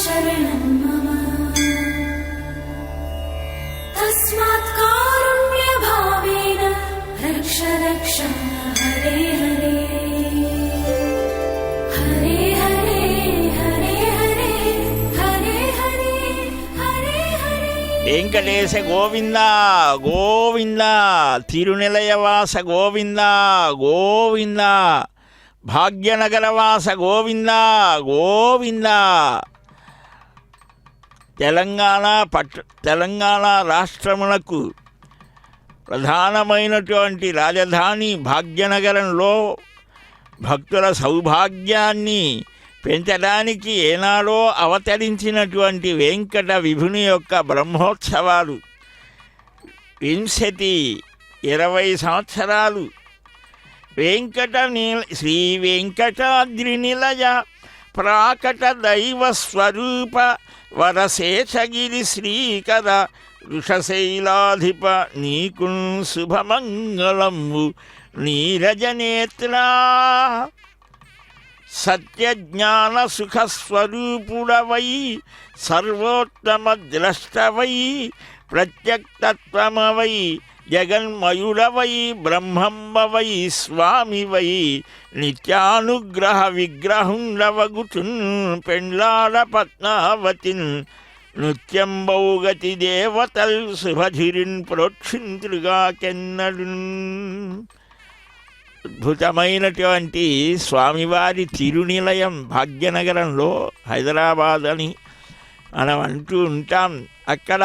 शरणं मम तस्मात् कारुण्यभावेन रक्ष रक्ष हरे हरे हरे हरे हरे हरे हरे हरे हरे हरे వెంకటేశ గోవింద గోవింద తిరునిలయవాస గోవింద గోవింద భాగ్యనగరవాస గోవింద గోవింద. తెలంగాణ రాష్ట్రమునకు ప్రధానమైనటువంటి రాజధాని భాగ్యనగరంలో భక్తుల సౌభాగ్యాన్ని పెంచడానికి ఏనాడో అవతరించినటువంటి వెంకట విభుని యొక్క బ్రహ్మోత్సవాలు 20 సంవత్సరాలు శ్రీ వెంకటాద్రి నిలయ ప్రాకట దైవ స్వరూప వరశేషగిరి శ్రీకర వృషశైలాధిప నీకు శుభమంగళంబు నీరజనేత్రా. సత్యజ్ఞాన సుఖస్వరూపుడవై సర్వోత్తమ ద్రష్టవై ప్రత్యక్తత్వమవై జగన్మయుడవై బ్రహ్మంబవై స్వామివై నిత్యానుగ్రహ విగ్రహుండవగుచున్ పెండ్లాడ పద్మావతిన్ నృత్యంబౌగతి దేవతల్ శుభధిరిన్ ప్రోక్షింతులుగా కెన్నడున్. అద్భుతమైనటువంటి స్వామివారి తిరునిలయం భాగ్యనగరంలో హైదరాబాద్ అని మనం అంటూ ఉంటాం. అక్కడ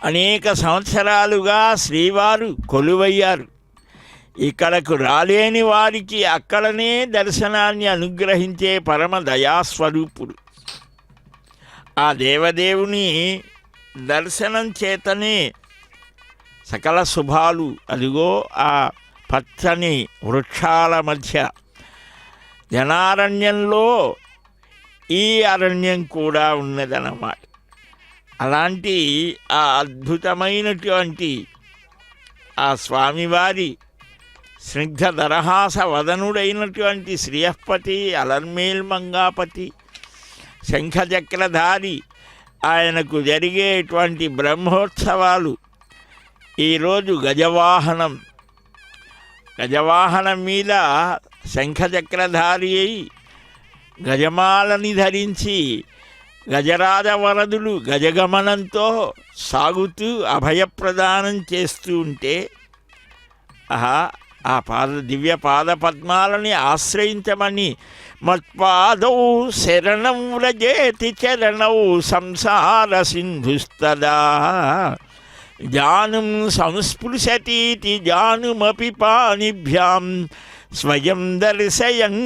అనేక సంవత్సరాలుగా శ్రీవారు కొలువయ్యారు. ఇక్కడకు రాలేని వారికి అక్కడనే దర్శనాన్ని అనుగ్రహించే పరమ దయాస్వరూపుడు. ఆ దేవదేవుని దర్శనం చేతనే సకల శుభాలు. అదిగో ఆ పచ్చని వృక్షాల మధ్య జనారణ్యంలో ఈ అరణ్యం కూడా ఉన్నదన్నమాట. అలాంటి ఆ అద్భుతమైనటువంటి ఆ స్వామివారి స్నిగ్ధ దరహాస వదనుడైనటువంటి శ్రీయపతి అలర్మేల్ మంగాపతి శంఖచక్రధారి ఆయనకు జరిగేటువంటి బ్రహ్మోత్సవాలు. ఈరోజు గజవాహనం మీద శంఖచక్రధారి అయి గజమాలని ధరించి గజరాజవరదులు గజగమనంతో సాగుతూ అభయప్రదానం చేస్తూ ఉంటే ఆ దివ్య పాద పద్మాలని ఆశ్రయించమని మత్పాదౌ శరణం వ్రజేతి చరణౌ సంసార సింధుస్తదా జానుం సంస్పృశతీతి జానుమపి పాణిభ్యాం స్వయం దర్శయన్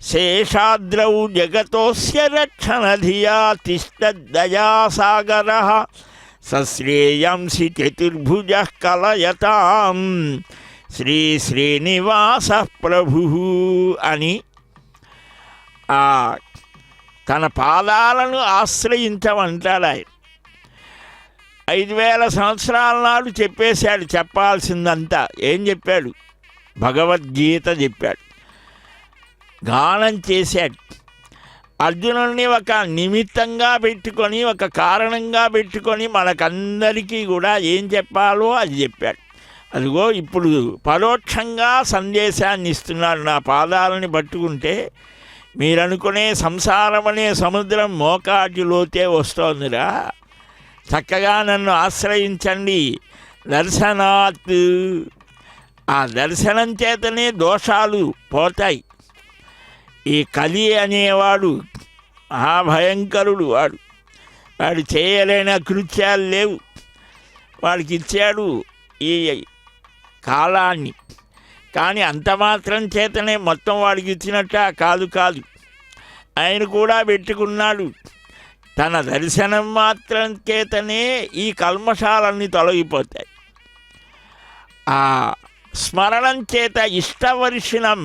శేషాద్రౌ జగతోస్య రక్షణధియా తిష్టద్దయాసాగరః సశ్రేయాంసి చతుర్భుజః కలయతాం శ్రీ శ్రీనివాస ప్రభు అని తన పాదాలను ఆశ్రయించమంటాడు ఆయన. 5000 సంవత్సరాల నాడు చెప్పేశాడు. చెప్పాల్సిందంతా ఏం చెప్పాడు? భగవద్గీత చెప్పాడు, గానం చేశాడు. అర్జునుడిని ఒక నిమిత్తంగా పెట్టుకొని, ఒక కారణంగా పెట్టుకొని మనకందరికీ కూడా ఏం చెప్పాలో అది చెప్పాడు. అదిగో ఇప్పుడు పరోక్షంగా సందేశాన్ని ఇస్తున్నాడు. నా పాదాలని పట్టుకుంటే మీరనుకునే సంసారం అనే సముద్రం మోకాటిలోతే వస్తోందిరా, చక్కగా నన్ను ఆశ్రయించండి. దర్శనాత్, ఆ దర్శనం చేతనే దోషాలు పోతాయి. ఈ కలి అనేవాడు మహాభయంకరుడు. వాడు చేయలేని కృత్యాలు లేవు. వాడికి ఇచ్చాడు ఈ కాలాన్ని, కానీ అంత మాత్రం చేతనే మొత్తం వాడికి ఇచ్చినట్ట కాదు. ఆయన కూడా పెట్టుకున్నాడు. తన దర్శనం మాత్రం చేతనే ఈ కల్మషాలన్నీ తొలగిపోతాయి. ఆ స్మరణం చేత ఇష్టవర్షిణం,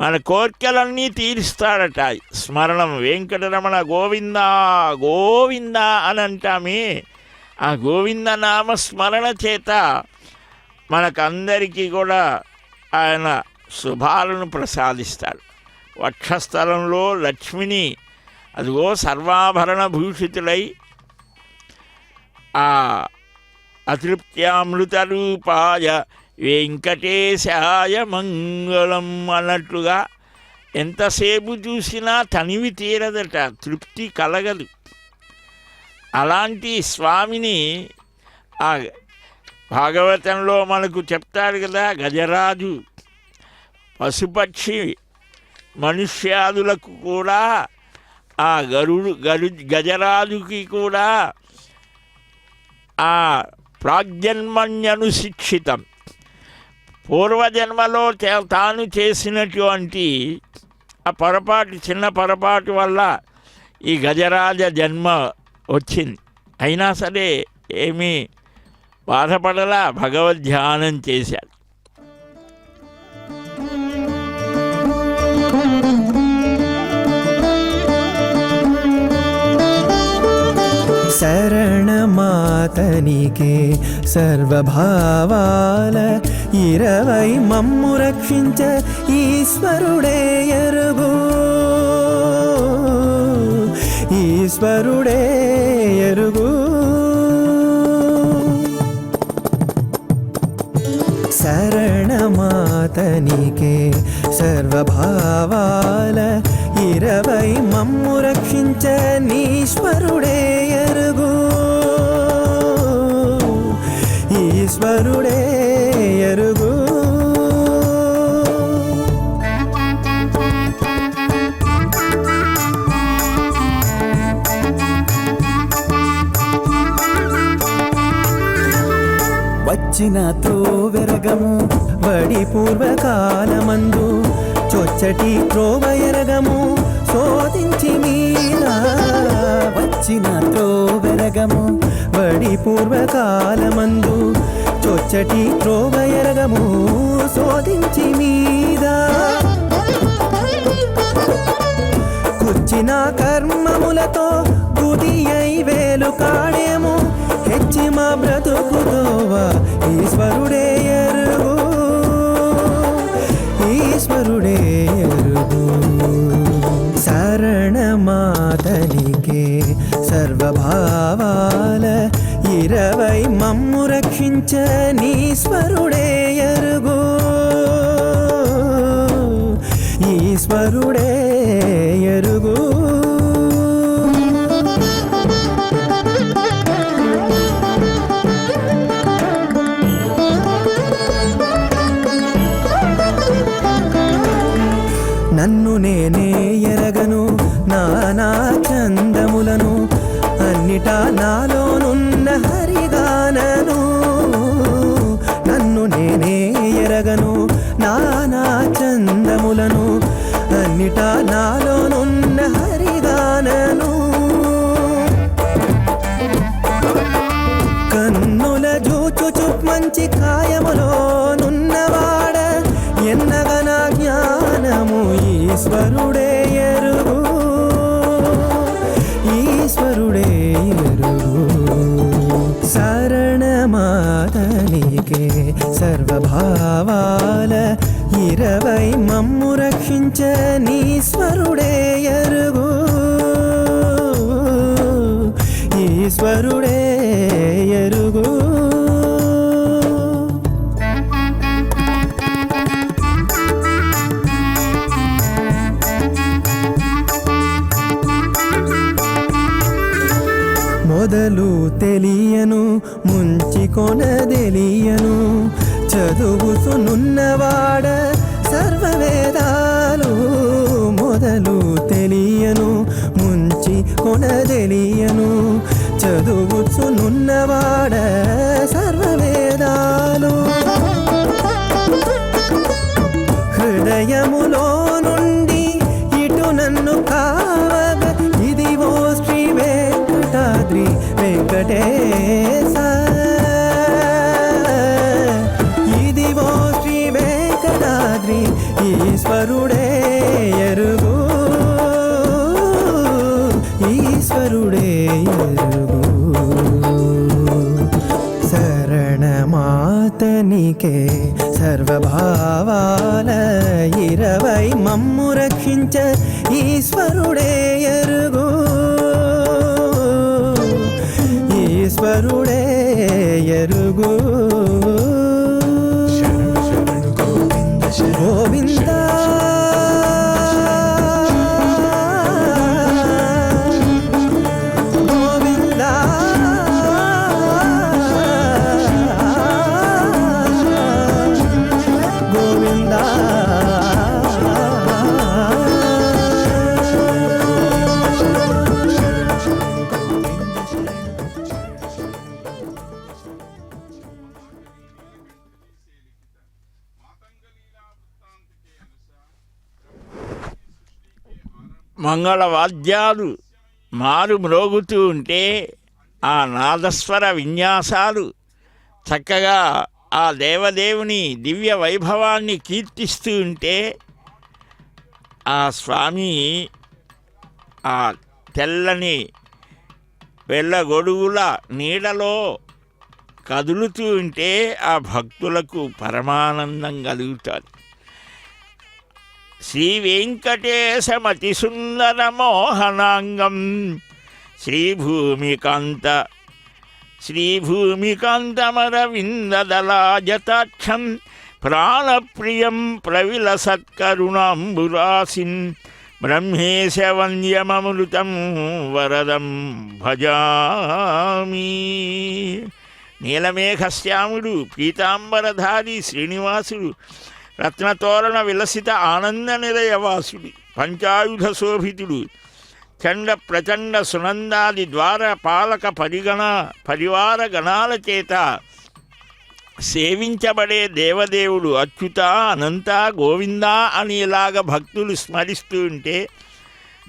మన కోర్కెలన్నీ తీరుస్తాడట. స్మరణం వెంకటరమణ గోవింద గోవింద అని అంటామే. ఆ గోవింద నామ స్మరణ చేత మనకందరికీ కూడా ఆయన శుభాలను ప్రసాదిస్తాడు. వక్షస్థలంలో లక్ష్మిని అదిగో సర్వాభరణ భూషితులై ఆ అతృప్త్యామృత రూపాయ వెంకటేశాయ మంగళం అన్నట్లుగా ఎంతసేపు చూసినా తనివి తీరదట, తృప్తి కలగదు. అలాంటి స్వామిని ఆ భాగవతంలో మనకు చెప్తారు కదా, గజరాజు పశుపక్షి మనుష్యాదులకు కూడా ఆ గజరాజుకి కూడా ఆ ప్రాగ్జన్మన్యను శిక్షితం, పూర్వజన్మలో తాను చేసినటువంటి ఆ పొరపాటు, చిన్న పొరపాటు వల్ల ఈ గజరాజ జన్మ వచ్చింది. అయినా సరే ఏమీ బాధపడలా, భగవద్ధ్యానం చేశాడు. శరణమాతనికే సర్వభావాల 20 మమ్ము రక్షించ ఈశ్వరుడే ఎరుగు, ఈశ్వరుడే ఎరుగు. శరణమాతనికే సర్వభావాల 20 మమ్ము రక్షించ నీశ్వరుడే ఎరుగు, ఈశ్వరుడే ఎరుగు. వచ్చిన త్రోవెరగము వడి పూర్వకాలమందు, చొచ్చటి త్రోవయరగము శోధించి మీద. వచ్చిన త్రోవెరగము వడి పూర్వకాలమందు, చొచ్చటి త్రోవయరగము శోధించి మీద. కుచ్చిన కర్మములతో గుడి అయి వేలు కాడేము, హెచ్చి మా బ్రతుకుదోవా ఈశ్వరుడే ఎరుగు, ఈశ్వరుడే ఎరుగు. శరణమాతనికే సర్వభావాల 20 మమ్ము రక్షించ నీశ్వరుడే ఎరుగు, ఈశ్వరుడే ఎరుగు. నన్ను నేనే ఎరగను నానా చందములను, అన్నిటా నాలోనున్న హరిగానను. నన్ను నేనే ఎరగను నానా చందములను, అన్నిటా నాలోనున్న హరిగానను. కన్నుల జూచుచు మంచి కాయములోనున్నవాడ, ఎన్నగన జ్ఞానము ఈశ్వరుడే ఎరుగు, ఈశ్వరుడే ఎరుగు. శరణమాతనికే సర్వభావాల 20 మమ్ము రక్షించ నీశ్వరుడే ఎరుగు, ఈశ్వరుడే ఎరుగు. మొదలు తెలియను ముంచి కొనదెలియను, చదువుతున్నవాడ సర్వవేదాలు. మొదలు తెలియను ముంచి కొనదెలియను, చదువుతున్నవాడ సర్వవేదాలు. హృదయములో నుండి ఇటు నన్ను కావగ, ఇదివో శ్రీ వెంకటాద్రి వెంకటేశ, ఇదివో శ్రీ వెంకటాద్రి ఈశ్వరుడే ఎరుగు, ఈశ్వరుడే ఎరుగు. శరణమాతనికే సర్వభావాల 20 మమ్ము రక్షించ ఈశ్వరుడే ఎరుగు, మంగళవాద్యాలు మారు మ్రోగుతూ ఉంటే ఆ నాదస్వర విన్యాసాలు చక్కగా ఆ దేవదేవుని దివ్య వైభవాన్ని కీర్తిస్తూ ఉంటే ఆ స్వామి ఆ తెల్లని వెళ్ళగొడుగుల నీడలో కదులుతూ ఉంటే ఆ భక్తులకు పరమానందం కలుగుతుంది. శ్రీ వెంకటేశమతి సుందర మోహనాంగం శ్రీభూమికాంతమరవిందదలాజతాక్షం ప్రాణప్రియం ప్రవిలసత్కరుణాంబురాసిన్ బ్రహ్మేశవన్యమమృతం వరదం భజామి. నీలమేఘశ్యాముడు పీతాంబరధారి శ్రీనివాసుడు రత్నతోరణ విలసిత ఆనంద నిలయవాసుడు పంచాయుధ శోభితుడు చండ ప్రచండ సునందాది ద్వార పాలక పరివార గణాల చేత సేవించబడే దేవదేవుడు అచ్యుత అనంత గోవింద అని ఇలాగ భక్తులు స్మరిస్తూ ఉంటే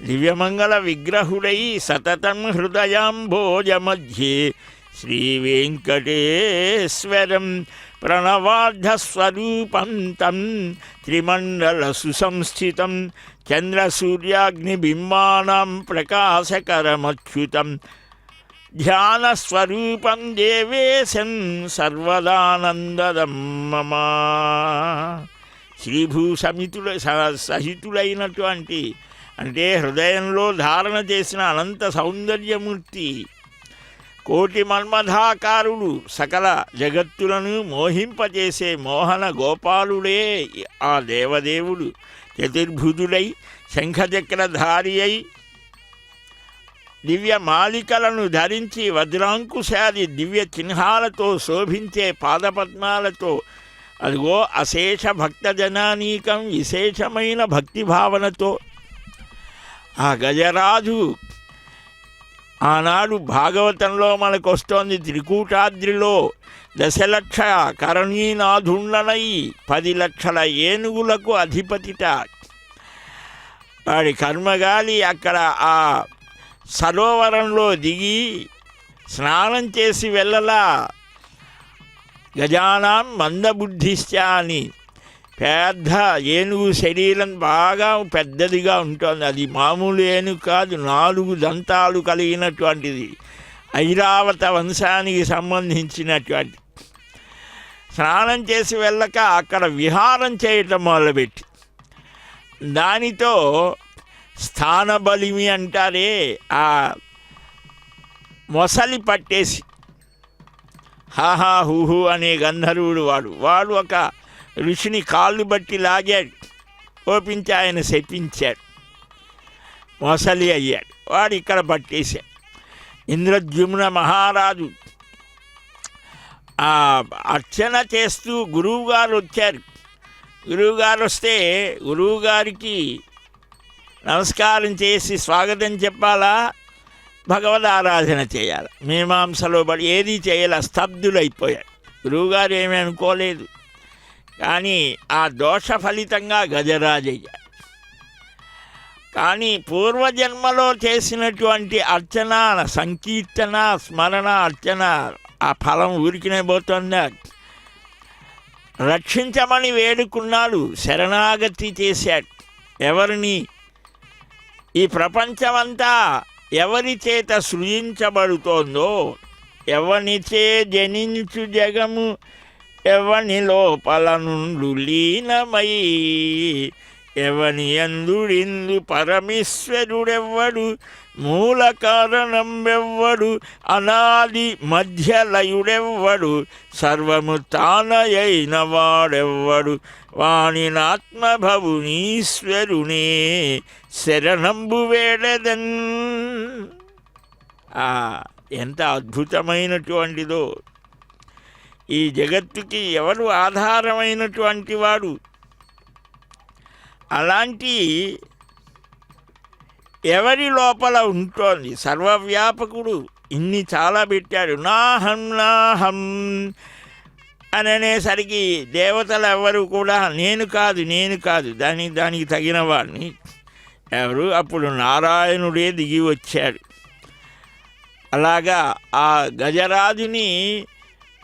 దివ్యమంగళ విగ్రహుడై సతతం హృదయాంభోజ మధ్యే శ్రీ వెంకటేశ్వరం ప్రణవార్ధస్వరూపం తం త్రిమండల సుసంస్థితం చంద్రసూర్యాగ్నిబింబానాం ప్రకాశకరమచ్యుతం ధ్యానస్వరూపం దేవేశం సర్వదానందదం మమ. సహితులైనటువంటి అంటే హృదయంలో ధారణ చేసిన అనంత సౌందర్యమూర్తి కోటి మన్మథాకారుడు సకల జగత్తులను మోహింపచేసే మోహన గోపాలుడే ఆ దేవదేవుడు. చతుర్భుజుడై శంఖచక్రధారి అయి దివ్య మాలికలను ధరించి వజ్రాంకుశాది దివ్య చిహ్నాలతో శోభించే పాదపద్మాలతో అదిగో అశేష భక్తజనానీకం విశేషమైన భక్తిభావనతో ఆ గజరాజు ఆనాడు భాగవతంలో మనకు వస్తోంది. త్రికూటాద్రిలో 10,00,000 కరణీనాథుండనై 10 లక్షల ఏనుగులకు అధిపతిట. వాడి కర్మగాలి అక్కడ ఆ సరోవరంలో దిగి స్నానం చేసి వెళ్ళలా గజానాం మందబుద్ధిశ్చ అని పెద్ద ఏనుగు శరీరం బాగా పెద్దదిగా ఉంటుంది. అది మామూలు ఏనుగు కాదు, 4 దంతాలు కలిగినటువంటిది, ఐరావత వంశానికి సంబంధించినటువంటి. స్నానం చేసి వెళ్ళక అక్కడ విహారం చేయటం మొదలుపెట్టి దానితో స్థానబలిమి అంటారే ఆ మొసలి పట్టేసి హాహా హూహు అనే గంధర్వుడు వాడు ఒక ఋషిని కాళ్ళు బట్టి లాగాడు, కోపించి ఆయన శపించాడు, మొసలి అయ్యాడు. వాడు ఇక్కడ పట్టేశాడు. ఇంద్రద్యుమ్న మహారాజు అర్చన చేస్తూ గురువుగారు వచ్చారు. గురువుగారు వస్తే గురువుగారికి నమస్కారం చేసి స్వాగతం చెప్పాలా, భగవద్ ఆరాధన చేయాలి. మీమాంసలో పడి ఏది చేయాల, స్తబ్దులైపోయాడు. గురువుగారు ఏమీ అనుకోలేదు. కానీ ఆ దోష ఫలితంగా గజరాజయ్యాడు. కానీ పూర్వజన్మలో చేసినటువంటి అర్చన, సంకీర్తన, స్మరణ, అర్చన ఆ ఫలం ఊరికినే పోతుందా? రక్షించమని వేడుకున్నాడు, శరణాగతి చేశాడు. ఎవరిని? ఈ ప్రపంచమంతా ఎవరి చేత సృజించబడుతోందో, ఎవనిచే జనించు జగము ఎవని లోపల నుండు లీనమై, ఎవని అందుడిందు పరమేశ్వరుడెవ్వడు, మూల కారణం ఎవ్వడు, అనాది మధ్యలయుడెవ్వడు, సర్వము తానయైన వాడెవ్వడు, వాణినాత్మభవునీశ్వరునే శరణంబు వేడదన్. ఎంత అద్భుతమైనటువంటిదో! ఈ జగత్తుకి ఎవరు ఆధారమైనటువంటి వాడు? అలాంటి ఎవరి లోపల ఉంటోంది? సర్వవ్యాపకుడు. ఇన్ని చాలా పెట్టాడు. నాహం నాహం అని అనేసరికి దేవతలు ఎవరు కూడా నేను కాదు దానికి తగిన వాడిని, ఎవరు అప్పుడు నారాయణుడే దిగి వచ్చాడు. అలాగా ఆ గజరాజుని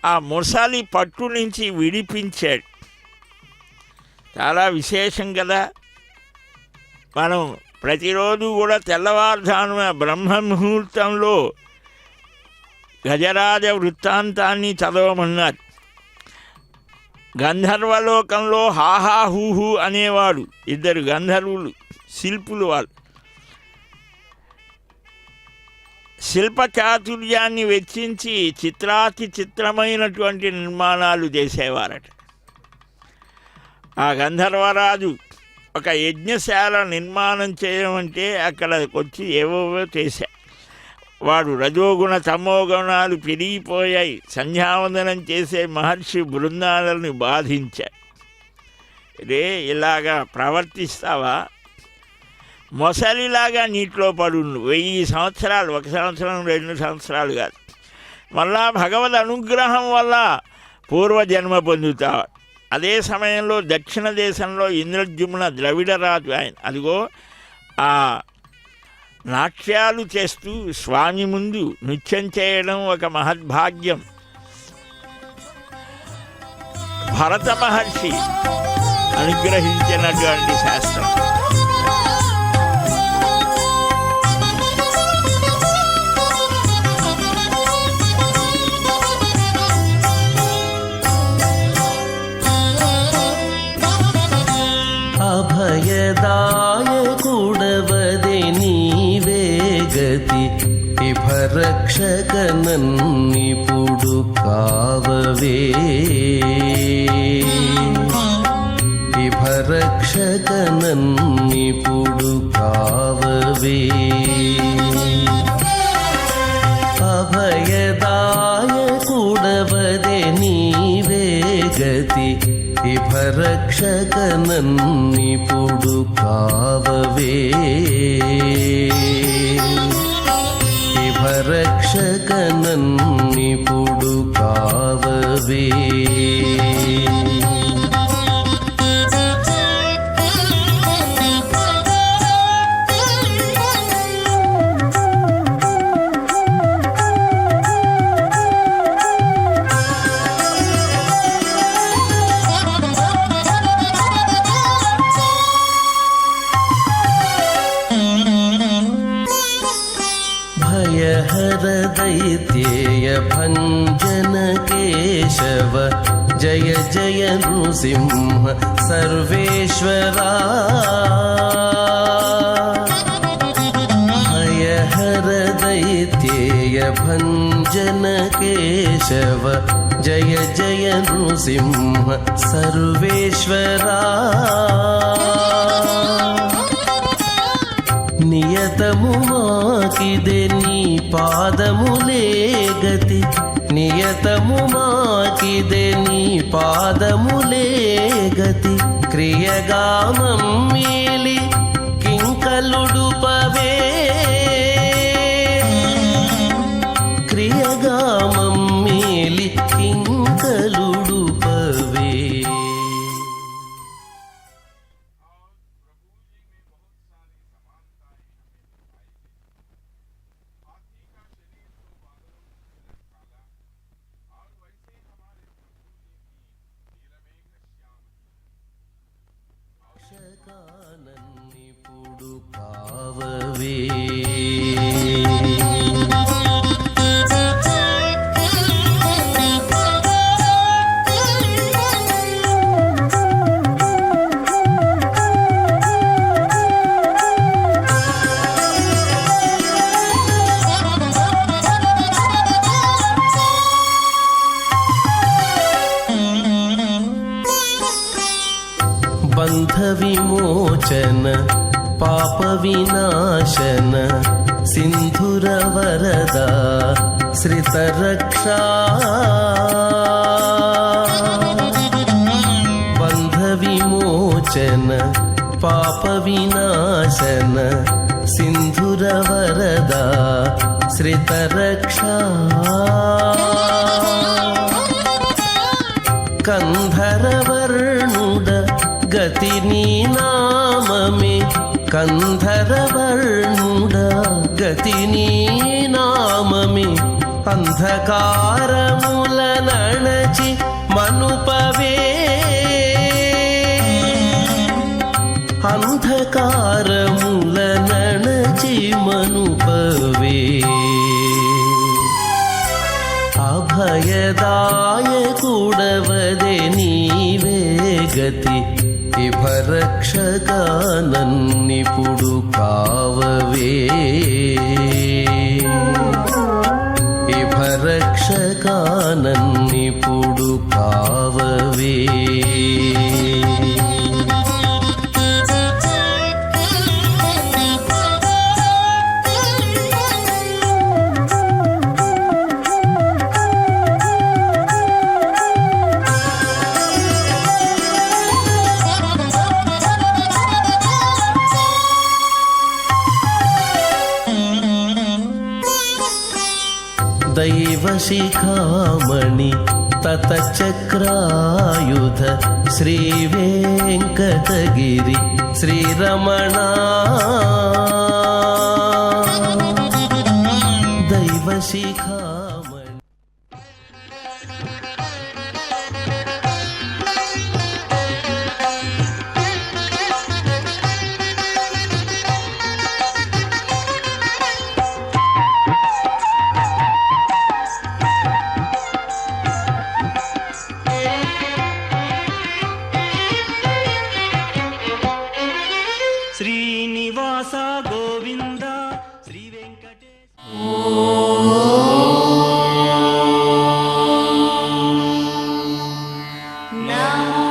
ఆ ముసలి పట్టు నుంచి విడిపించాడు. చాలా విశేషం కదా. మనం ప్రతిరోజు కూడా తెల్లవారుజామున బ్రహ్మ ముహూర్తంలో గజరాజ వృత్తాంతాన్ని చదవమన్నారు. గంధర్వలోకంలో హాహా హూహు అనేవాడు, ఇద్దరు గంధర్వులు, శిల్పులు. వాళ్ళు శిల్పచాతుర్యాన్ని వెచ్చించి చిత్రాతి చిత్రమైనటువంటి నిర్మాణాలు చేసేవారట. ఆ గంధర్వరాజు ఒక యజ్ఞశాల నిర్మాణం చేయమంటే అక్కడికి వచ్చి ఏవోవో చేశాడు. వాడు రజోగుణ తమోగుణాలు పెరిగిపోయాయి. సంధ్యావందనం చేసే మహర్షి బృందాలను బాధించాడు. రే ఇలాగా ప్రవర్తిస్తావా, మొసలిలాగా నీటిలో పడుండు 1000 సంవత్సరాలు, 1 సంవత్సరం 2 సంవత్సరాలు కాదు. మళ్ళా భగవద్ అనుగ్రహం వల్ల పూర్వజన్మ పొందుతావు. అదే సమయంలో దక్షిణ దేశంలో ఇంద్రద్యుమ్న ద్రవిడరాజు ఆయన, అదిగో ఆ నాట్యాలు చేస్తూ స్వామి ముందు నృత్యం చేయడం ఒక మహద్భాగ్యం. భరత మహర్షి అనుగ్రహించినటువంటి శాస్త్రం. అభయదాయకుడవదే నీవే గతి, ఇభరక్షకనన్నిపుడు కావవే, ఇభరక్షకనన్నిపుడు కావవే. అభయదాయకుడవదే నీవే గతి, ఇభరక్షకనన్నిపుడు కావవే, ఇభరక్షకనన్నిపుడు కావవే. दैत्येय भञ्जन केशव, जय जय नृसिंह सर्वेश्वरा. भयहर दैत्येय भञ्जन केशव, जय जय नृसिंह सर्वेश्वरा. నియతము మాకిదే నీ పాదములే గతి, నియతము మాకిదే నీ పాదములే గతి. క్రియగామం మేలి కింకలుడుపవే, క్రియగామం మేలి కింకలుడుపవే. నన్నిపుడు కావవే. బంధ విమోచన పాప వినాశన సింధుర వరద శ్రిత రక్షా. బంధ విమోచన పాప వినాశన సింధుర వరద శ్రిత రక్షా. కంధరవర్ణుడ గతి నీ నామమే కంధరవర్ణుడ గతిని నామమి అంధకారముల నణచి మనుపవే అంధకారముల నణచి మనుపవే అభయదాయకుడవదే నీవే గతి ఇభరక్షగా నన్నిపుడు కావవే ఇభరక్షగా నన్నిపుడు కావవే దైవశిఖామణి తతచక్రాయుధ శ్రీవేంకటగిరి శ్రీరమణ దైవశిఖామణి శ్రీనివాస గోవింద శ్రీ వెంకటేశ నమో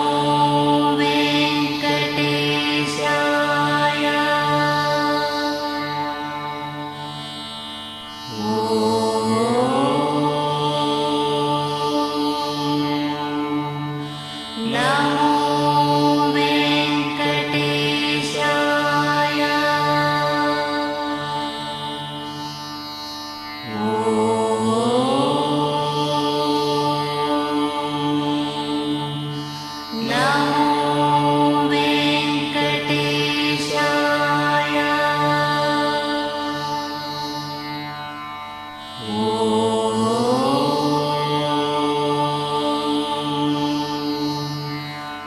వెంకటేశాయ నమో వెంకటేశాయ నమో వెంకటేశాయ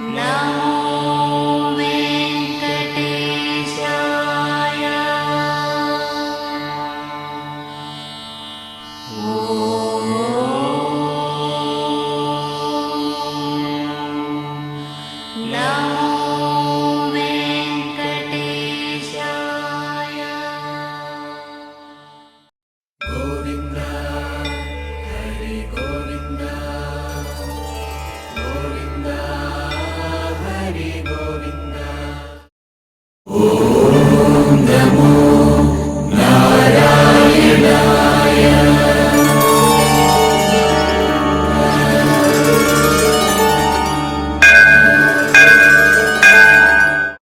నమో వెంకటేశాయ